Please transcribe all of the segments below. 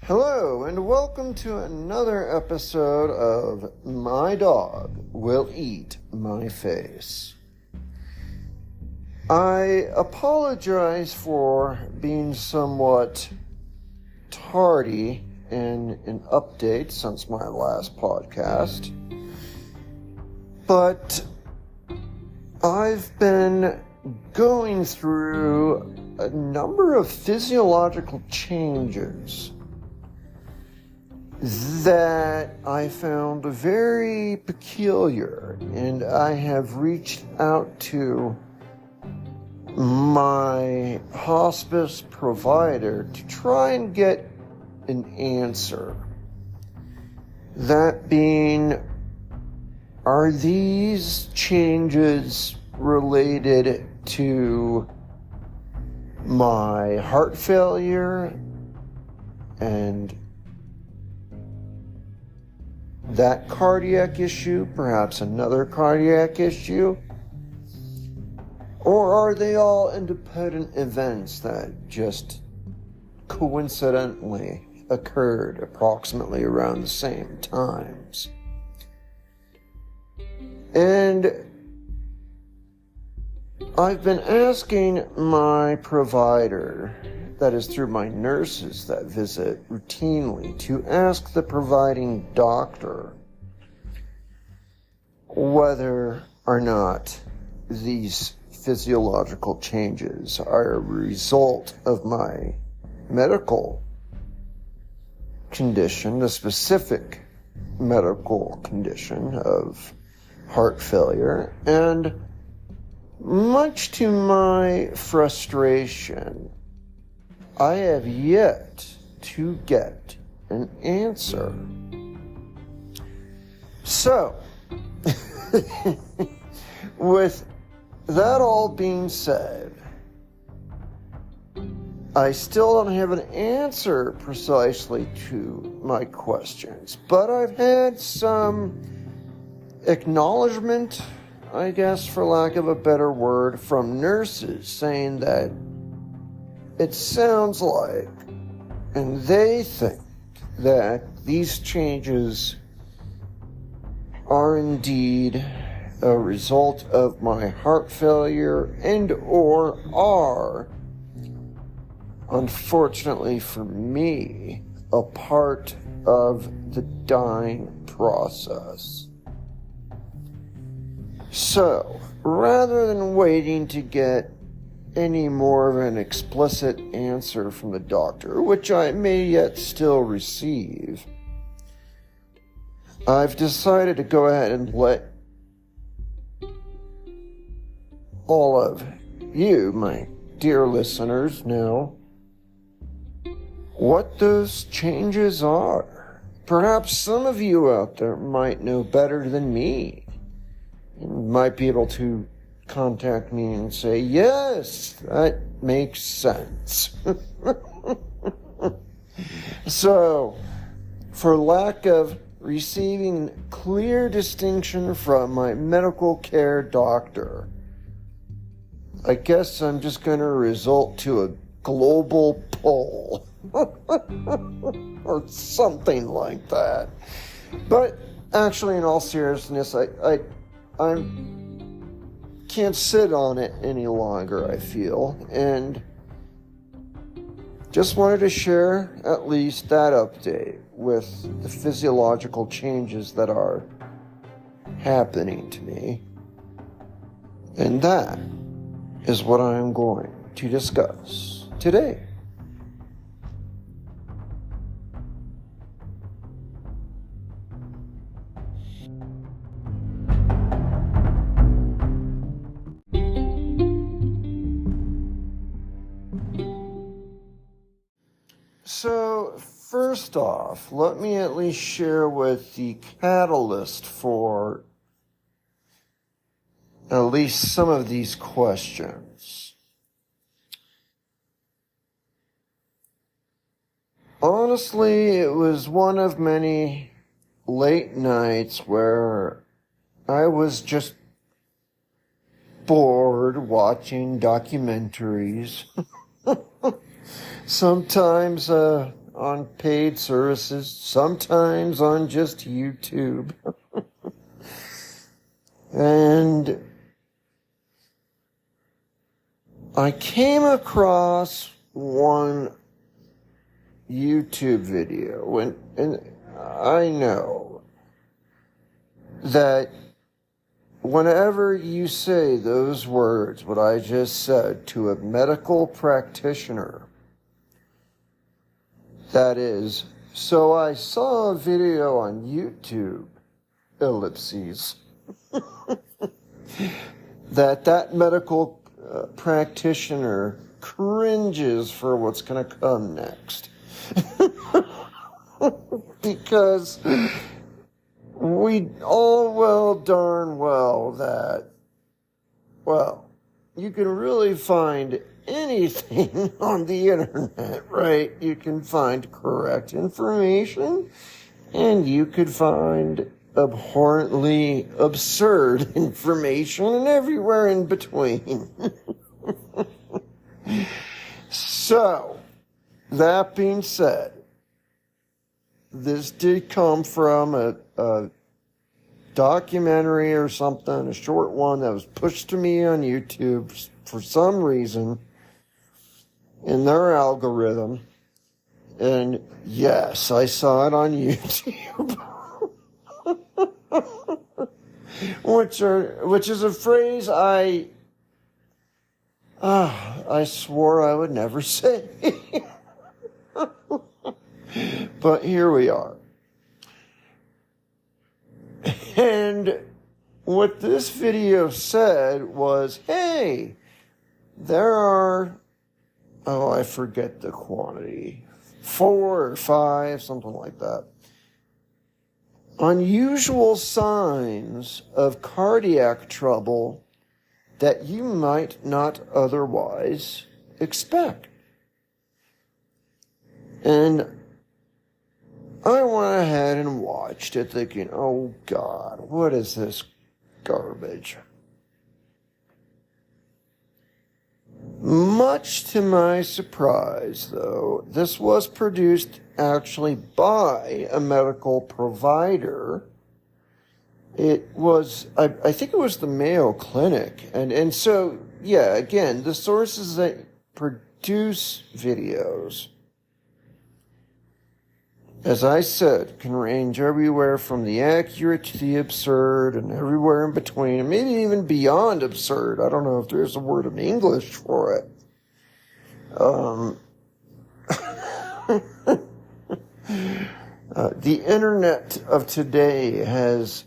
Hello, and welcome to another episode of My Dog Will Eat My Face. I apologize for being somewhat tardy in an update since my last podcast, but I've been going through a number of physiological changes that I found very peculiar, and I have reached out to my hospice provider to try and get an answer. That being, are these changes related to my heart failure and that cardiac issue, perhaps another cardiac issue? Or are they all independent events that just coincidentally occurred approximately around the same times? And I've been asking my provider, that is through my nurses that visit routinely, to ask the providing doctor whether or not these physiological changes are a result of my medical condition, the specific medical condition of heart failure. And much to my frustration, I have yet to get an answer. So, with that all being said, I still don't have an answer precisely to my questions, but I've had some acknowledgement, I guess, for lack of a better word, from nurses saying that it sounds like, and they think, that these changes are indeed a result of my heart failure and or are, unfortunately for me, a part of the dying process. So, rather than waiting to get any more of an explicit answer from the doctor, which I may yet still receive, I've decided to go ahead and let all of you, my dear listeners, know what those changes are. Perhaps some of you out there might know better than me. You might be able to contact me and say, yes, that makes sense. So, for lack of receiving clear distinction from my medical care doctor, I guess I'm just going to resort to a global poll or something like that. But actually, in all seriousness, I can't sit on it any longer, I feel, and just wanted to share at least that update with the physiological changes that are happening to me. And that is what I am going to discuss today. So, first off, let me at least share with the catalyst for at least some of these questions. Honestly, it was one of many late nights where I was just bored watching documentaries. Sometimes on paid services, sometimes on just YouTube. And I came across one YouTube video, and I know that whenever you say those words, what I just said, to a medical practitioner, that is, so I saw a video on YouTube, ellipses, that medical practitioner cringes for what's going to come next. Because we all darn well that, well, you can really find anything on the internet, right? You can find correct information, and you could find abhorrently absurd information, and everywhere in between. So, that being said, this did come from a documentary or something, a short one that was pushed to me on YouTube for some reason in their algorithm. And yes, I saw it on YouTube. Which is a phrase I swore I would never say. But here we are. And what this video said was, hey, there are, I forget the quantity, 4 or 5, something like that, unusual signs of cardiac trouble that you might not otherwise expect. And I went ahead and watched it thinking, oh God, what is this garbage? Much to my surprise, though, this was produced actually by a medical provider. It was, I think it was the Mayo Clinic. And so, yeah, again, the sources that produce videos, as I said, can range everywhere from the accurate to the absurd and everywhere in between, and maybe even beyond absurd. I don't know if there's a word in English for it. The internet of today has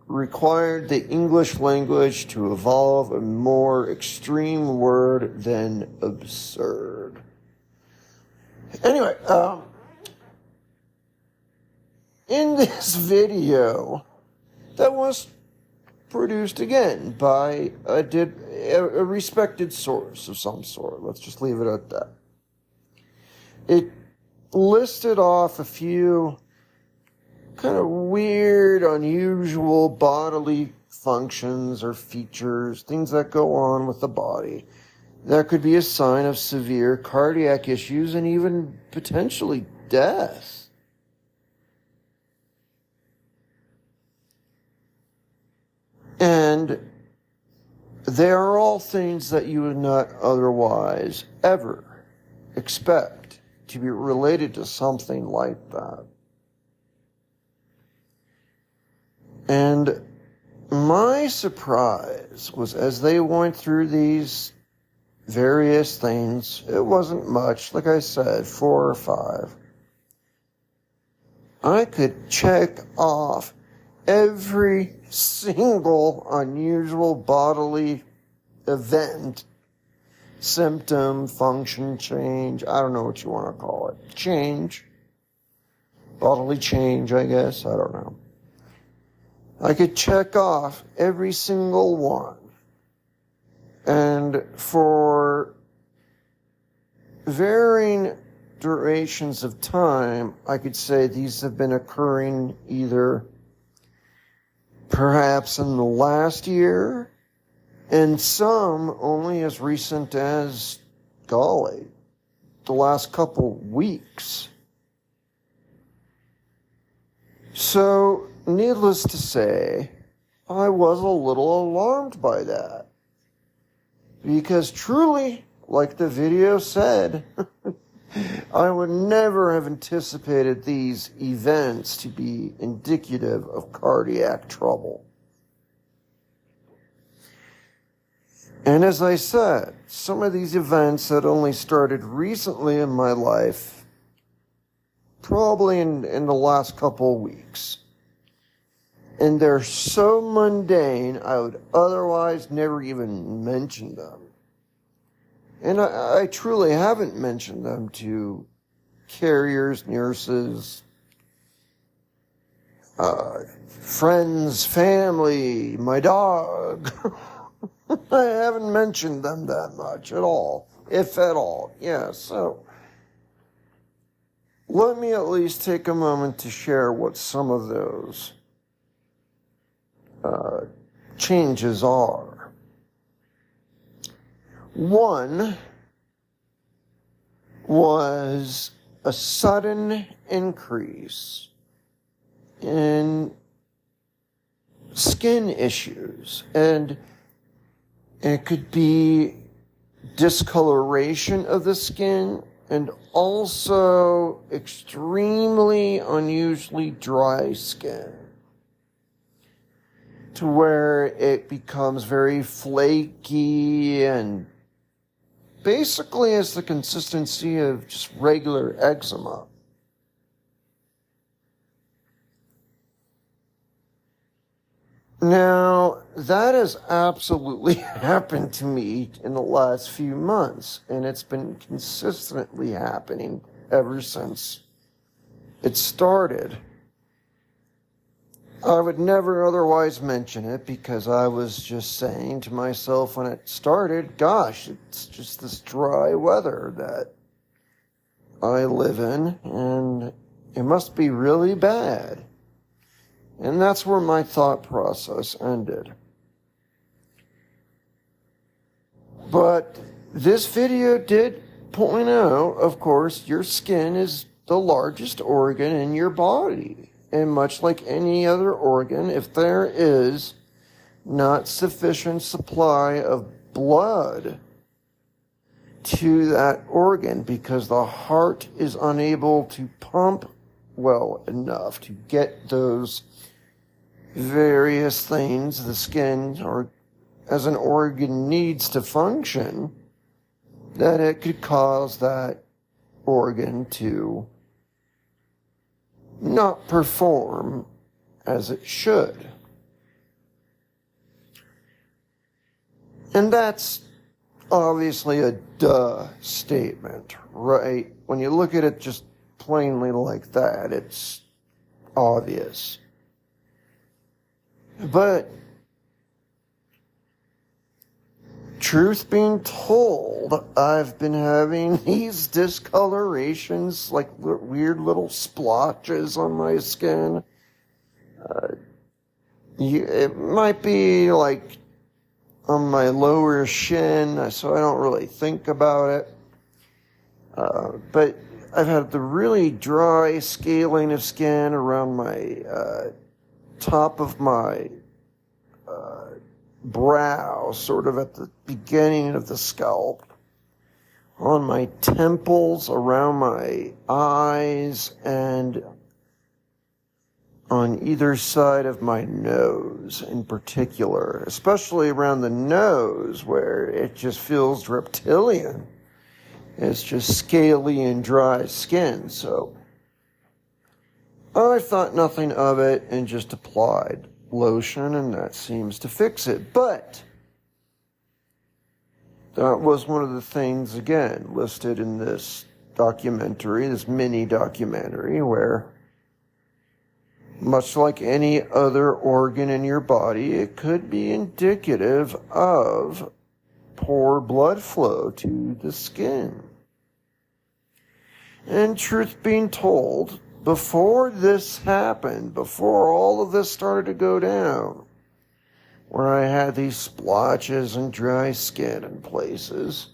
required the English language to evolve a more extreme word than absurd. Anyway, in this video that was produced again by a respected source of some sort, let's just leave it at that, it listed off a few kind of weird, unusual bodily functions or features, things that go on with the body that could be a sign of severe cardiac issues and even potentially death. And they are all things that you would not otherwise ever expect to be related to something like that. And my surprise was, as they went through these various things, it wasn't much, like I said, 4 or 5. I could check off every single unusual bodily event, symptom, function, change, I don't know what you want to call it. Change. Bodily change, I guess. I don't know. I could check off every single one. And for varying durations of time, I could say these have been occurring either perhaps in the last year, and some only as recent as, golly, the last couple weeks. So, needless to say, I was a little alarmed by that. Because truly, like the video said, I would never have anticipated these events to be indicative of cardiac trouble. And as I said, some of these events had only started recently in my life, probably in the last couple of weeks. And they're so mundane, I would otherwise never even mention them. And I truly haven't mentioned them to carriers, nurses, friends, family, my dog. I haven't mentioned them that much at all, if at all. Yeah, so let me at least take a moment to share what some of those changes are. One was a sudden increase in skin issues, and it could be discoloration of the skin and also extremely unusually dry skin, to where it becomes very flaky and basically has the consistency of just regular eczema. Now, that has absolutely happened to me in the last few months, and it's been consistently happening ever since it started. I would never otherwise mention it because I was just saying to myself when it started, gosh, it's just this dry weather that I live in, and it must be really bad. And that's where my thought process ended. But this video did point out, of course, your skin is the largest organ in your body. And much like any other organ, if there is not sufficient supply of blood to that organ because the heart is unable to pump well enough to get those various things the skin or as an organ needs to function, that it could cause that organ to not perform as it should. And that's obviously a duh statement, right? When you look at it just plainly like that, it's obvious. But truth being told, I've been having these discolorations, like weird little splotches on my skin. It might be like on my lower shin, so I don't really think about it. But I've had the really dry scaling of skin around my top of my brow, sort of at the beginning of the scalp, on my temples, around my eyes, and on either side of my nose in particular, especially around the nose where it just feels reptilian. It's just scaly and dry skin, so I thought nothing of it and just applied lotion, and that seems to fix it. But that was one of the things, again, listed in this documentary, this mini documentary, where much like any other organ in your body, it could be indicative of poor blood flow to the skin. And truth being told, before this happened, before all of this started to go down, where I had these splotches and dry skin in places,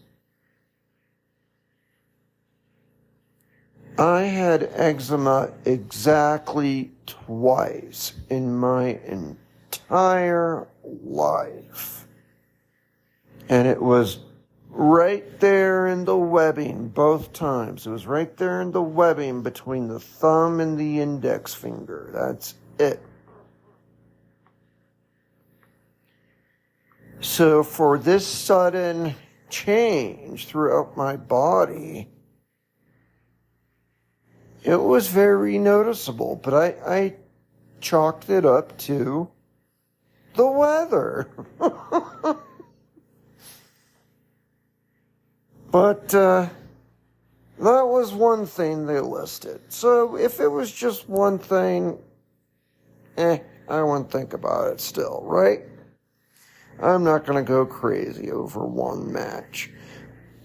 I had eczema exactly twice in my entire life. And it was right there in the webbing both times. It was right there in the webbing between the thumb and the index finger. That's it. So for this sudden change throughout my body, it was very noticeable, but I chalked it up to the weather. But that was one thing they listed. So if it was just one thing, I wouldn't think about it still, right? I'm not going to go crazy over one match.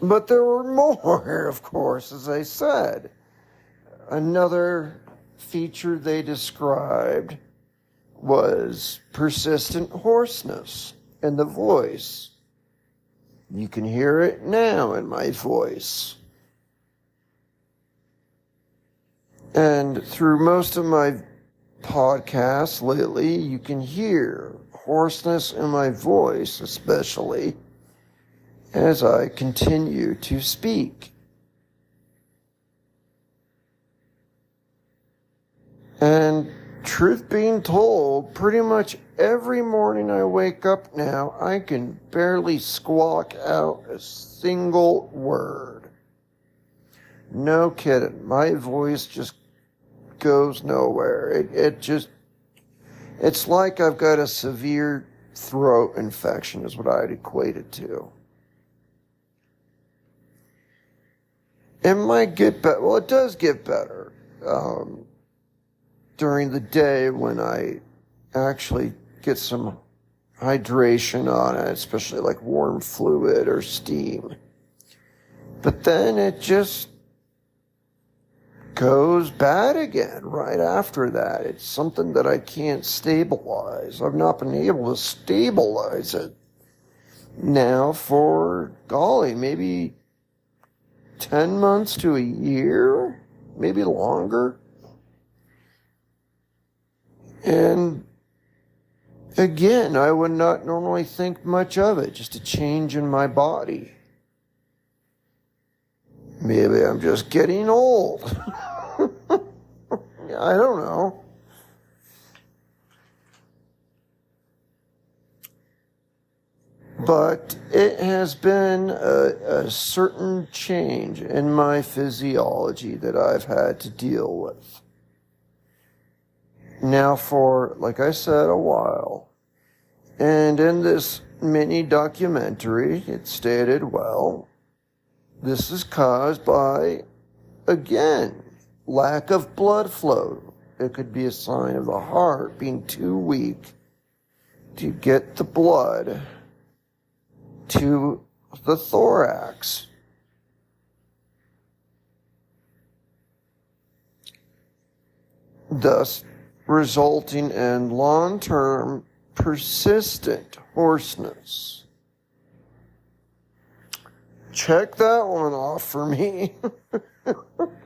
But there were more, of course, as I said. Another feature they described was persistent hoarseness in the voice. You can hear it now in my voice. And through most of my podcasts lately, you can hear hoarseness in my voice, especially as I continue to speak. And truth being told, pretty much every morning I wake up now, I can barely squawk out a single word. No kidding. My voice just goes nowhere. It's like I've got a severe throat infection is what I'd equate it to. It might get better. Well, it does get better. During the day when I actually get some hydration on it, especially like warm fluid or steam. But then it just goes bad again right after that. It's something that I can't stabilize. I've not been able to stabilize it now for, golly, maybe 10 months to a year, maybe longer. And again, I would not normally think much of it, just a change in my body. Maybe I'm just getting old. I don't know. But it has been a certain change in my physiology that I've had to deal with. Now for, like I said, a while. And in this mini documentary, it stated, well, this is caused by, again, lack of blood flow. It could be a sign of the heart being too weak to get the blood to the thorax. Thus, resulting in long-term, persistent hoarseness. Check that one off for me.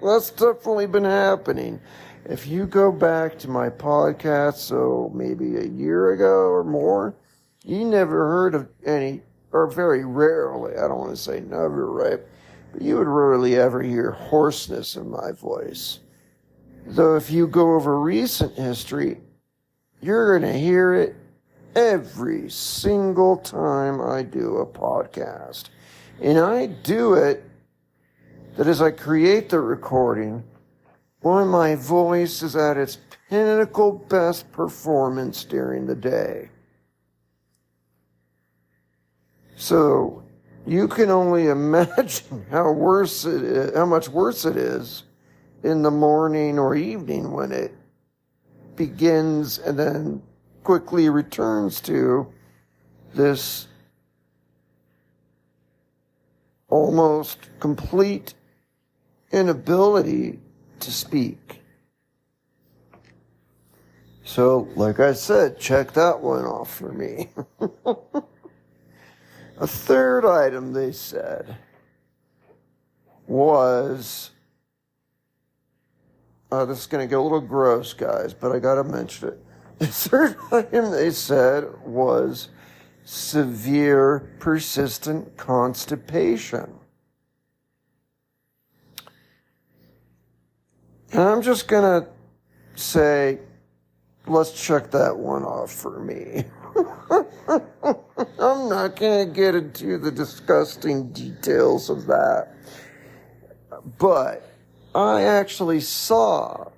That's definitely been happening. If you go back to my podcast, so maybe a year ago or more, you never heard of any, or very rarely, I don't want to say never, right? But you would rarely ever hear hoarseness in my voice. Though if you go over recent history, you're going to hear it every single time I do a podcast. And I do it, that as I create the recording, when my voice is at its pinnacle best performance during the day. So you can only imagine how much worse it is in the morning or evening when it begins and then quickly returns to this almost complete inability to speak. So, like I said, check that one off for me. A third item they said was This is going to get a little gross, guys, but I got to mention it. The third item they said was severe persistent constipation. And I'm just going to say, let's check that one off for me. I'm not going to get into the disgusting details of that. But I actually saw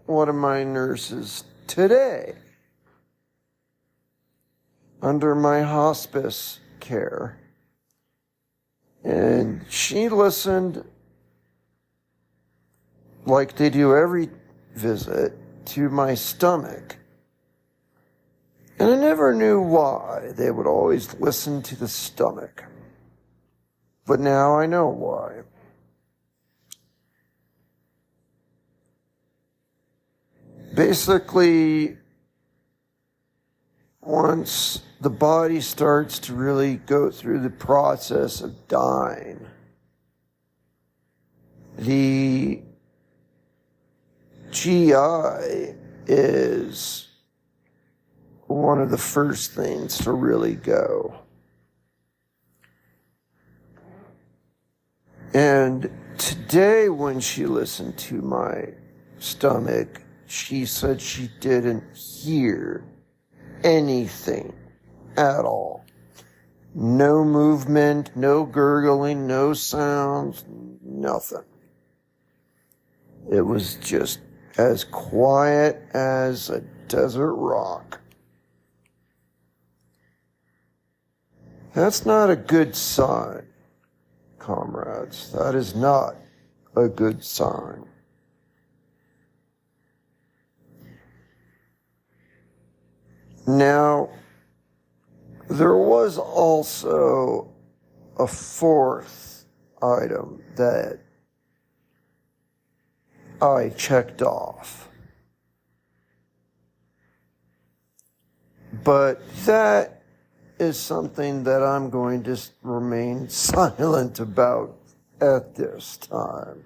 one of my nurses today under my hospice care. And she listened, like they do every visit, to my stomach. And I never knew why they would always listen to the stomach. But now I know why. Basically, once the body starts to really go through the process of dying, the GI is one of the first things to really go. And today, when she listened to my stomach, she said she didn't hear anything at all. No movement, no gurgling, no sounds, nothing. It was just as quiet as a desert rock. That's not a good sign, comrades. That is not a good sign. Now, there was also a fourth item that I checked off. But that is something that I'm going to remain silent about at this time,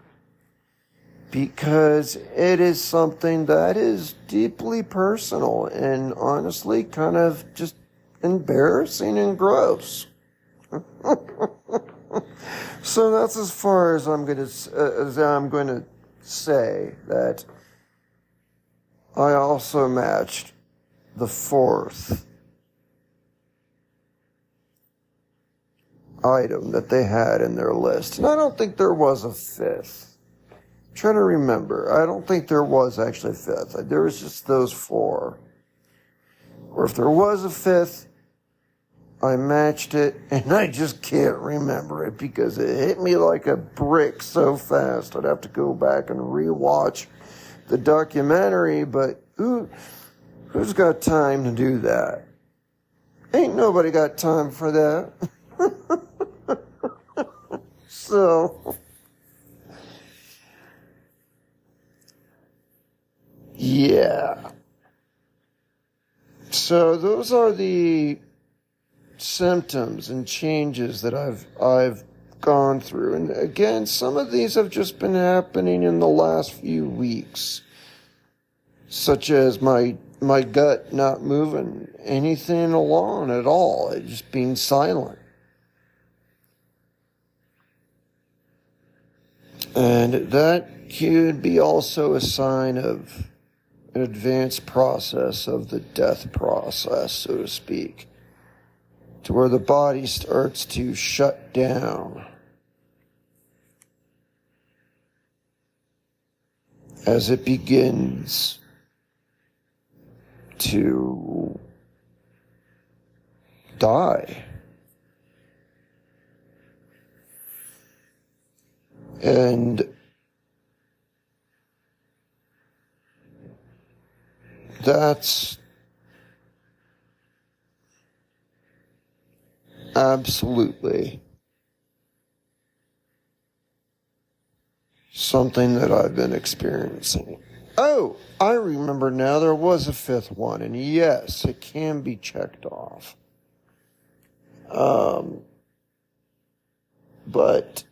because it is something that is deeply personal and honestly kind of just embarrassing and gross. So that's as far as I'm going to say that I also matched the fourth item that they had in their list. And I don't think there was a fifth. I'm trying to remember. I don't think there was actually a fifth. There was just those four. Or if there was a fifth, I matched it, and I just can't remember it because it hit me like a brick so fast. I'd have to go back and rewatch the documentary, but who's got time to do that? Ain't nobody got time for that. So, yeah. So those are the symptoms and changes that I've gone through. And again, some of these have just been happening in the last few weeks, such as my gut not moving anything along at all. It just being silent. And that could be also a sign of an advanced process of the death process, so to speak, to where the body starts to shut down as it begins to die. And that's absolutely something that I've been experiencing. Oh, I remember now, there was a fifth one, and yes, it can be checked off. But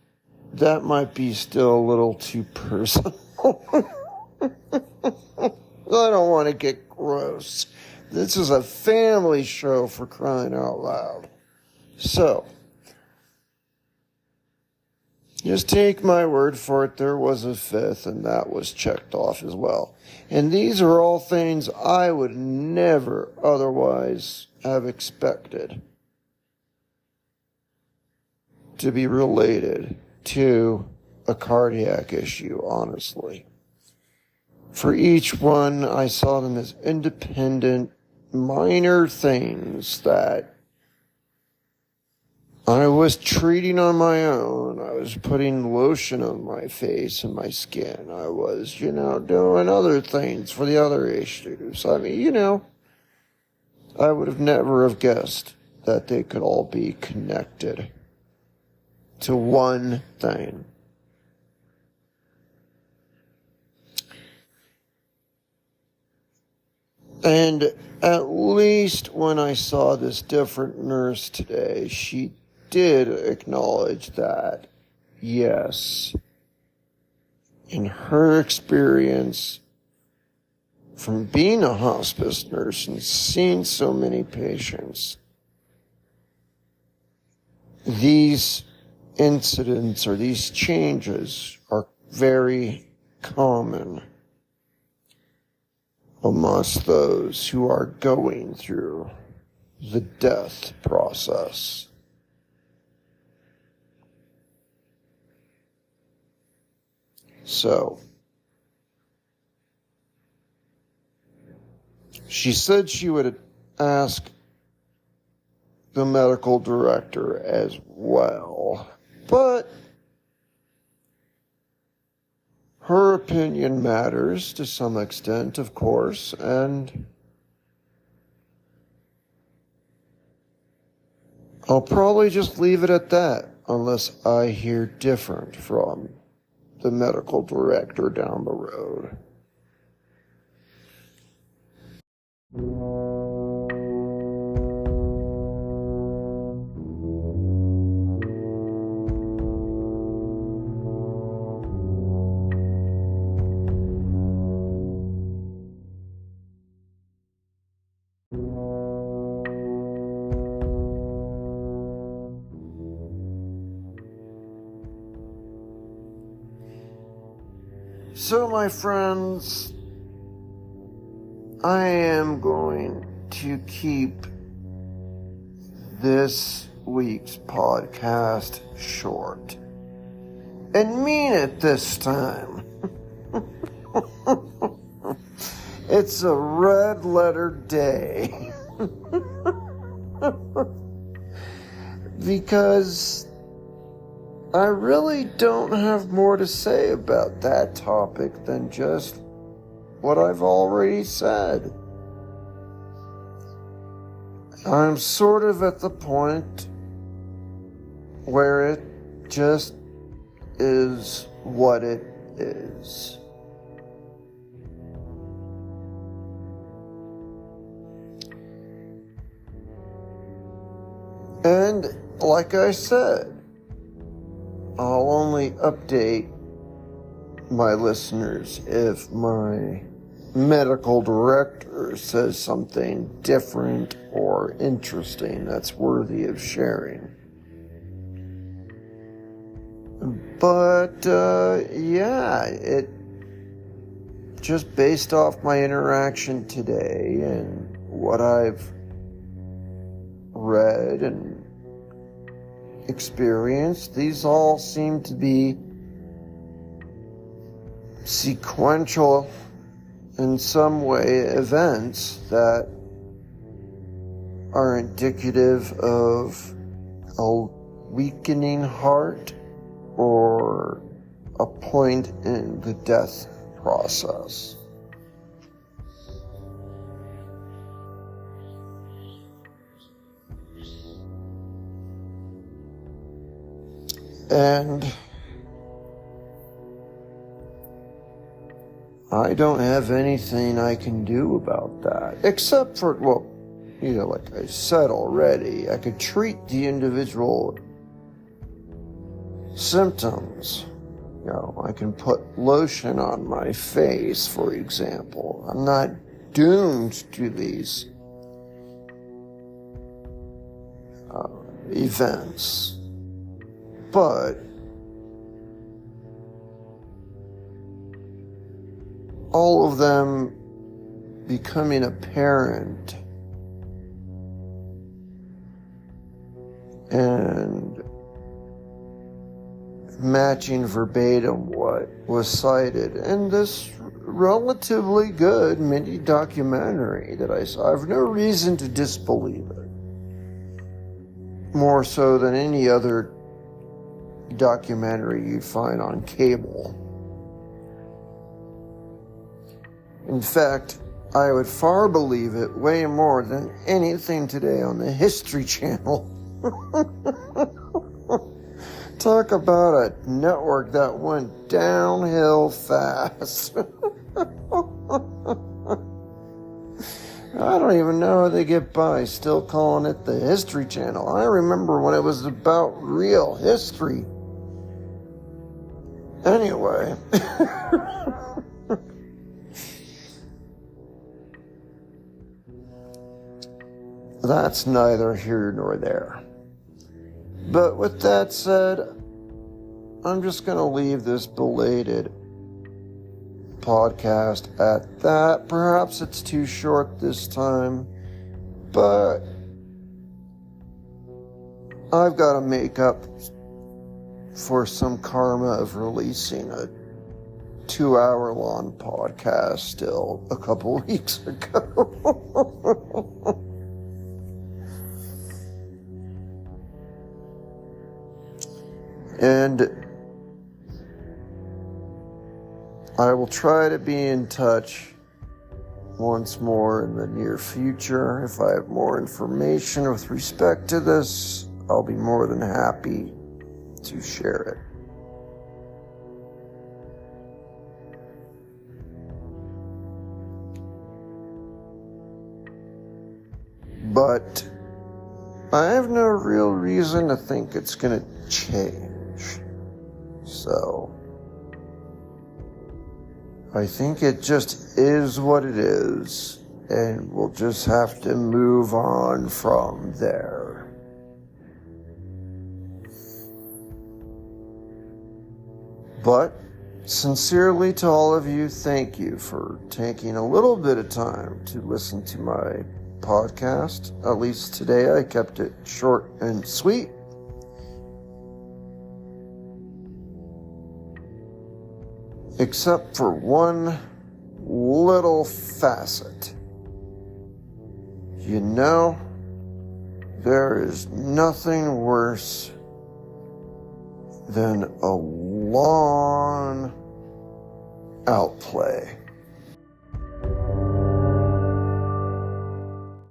that might be still a little too personal. I don't want to get gross. This is a family show, for crying out loud. So, just take my word for it, there was a fifth, and that was checked off as well. And these are all things I would never otherwise have expected to be related to a cardiac issue, honestly. For each one, I saw them as independent, minor things that I was treating on my own. I was putting lotion on my face and my skin. I was, doing other things for the other issues. I mean, I would have never have guessed that they could all be connected to one thing. And at least when I saw this different nurse today, she did acknowledge that, yes, in her experience from being a hospice nurse and seeing so many patients, these incidents or these changes are very common amongst those who are going through the death process. So, she said she would ask the medical director as well, but her opinion matters to some extent, of course, and I'll probably just leave it at that unless I hear different from the medical director down the road. So, my friends, I am going to keep this week's podcast short. And mean it this time. It's a red letter day. Because I really don't have more to say about that topic than just what I've already said. I'm sort of at the point where it just is what it is. And like I said, I'll only update my listeners if my medical director says something different or interesting that's worthy of sharing. But, it just based off my interaction today and what I've read and experienced, these all seem to be sequential in some way events that are indicative of a weakening heart or a point in the death process. And I don't have anything I can do about that. Except for, like I said already, I could treat the individual symptoms I can put lotion on my face, for example. I'm not doomed to these events. But all of them becoming apparent and matching verbatim what was cited in this relatively good mini documentary that I saw. I have no reason to disbelieve it, more so than any other documentary you'd find on cable. In fact, I would far believe it way more than anything today on the History Channel. Talk about a network that went downhill fast. I don't even know how they get by still calling it the History Channel. I remember when it was about real history. Anyway. That's neither here nor there. But with that said, I'm just going to leave this belated podcast at that. Perhaps it's too short this time, but I've got to make up for some karma of releasing a 2-hour-long podcast still a couple weeks ago. And I will try to be in touch once more in the near future. If I have more information with respect to this, I'll be more than happy to share it. But I have no real reason to think it's going to change. So I think it just is what it is, and we'll just have to move on from there. But sincerely to all of you, thank you for taking a little bit of time to listen to my podcast. At least today I kept it short and sweet. Except for one little facet. You know, there is nothing worse than a long outplay.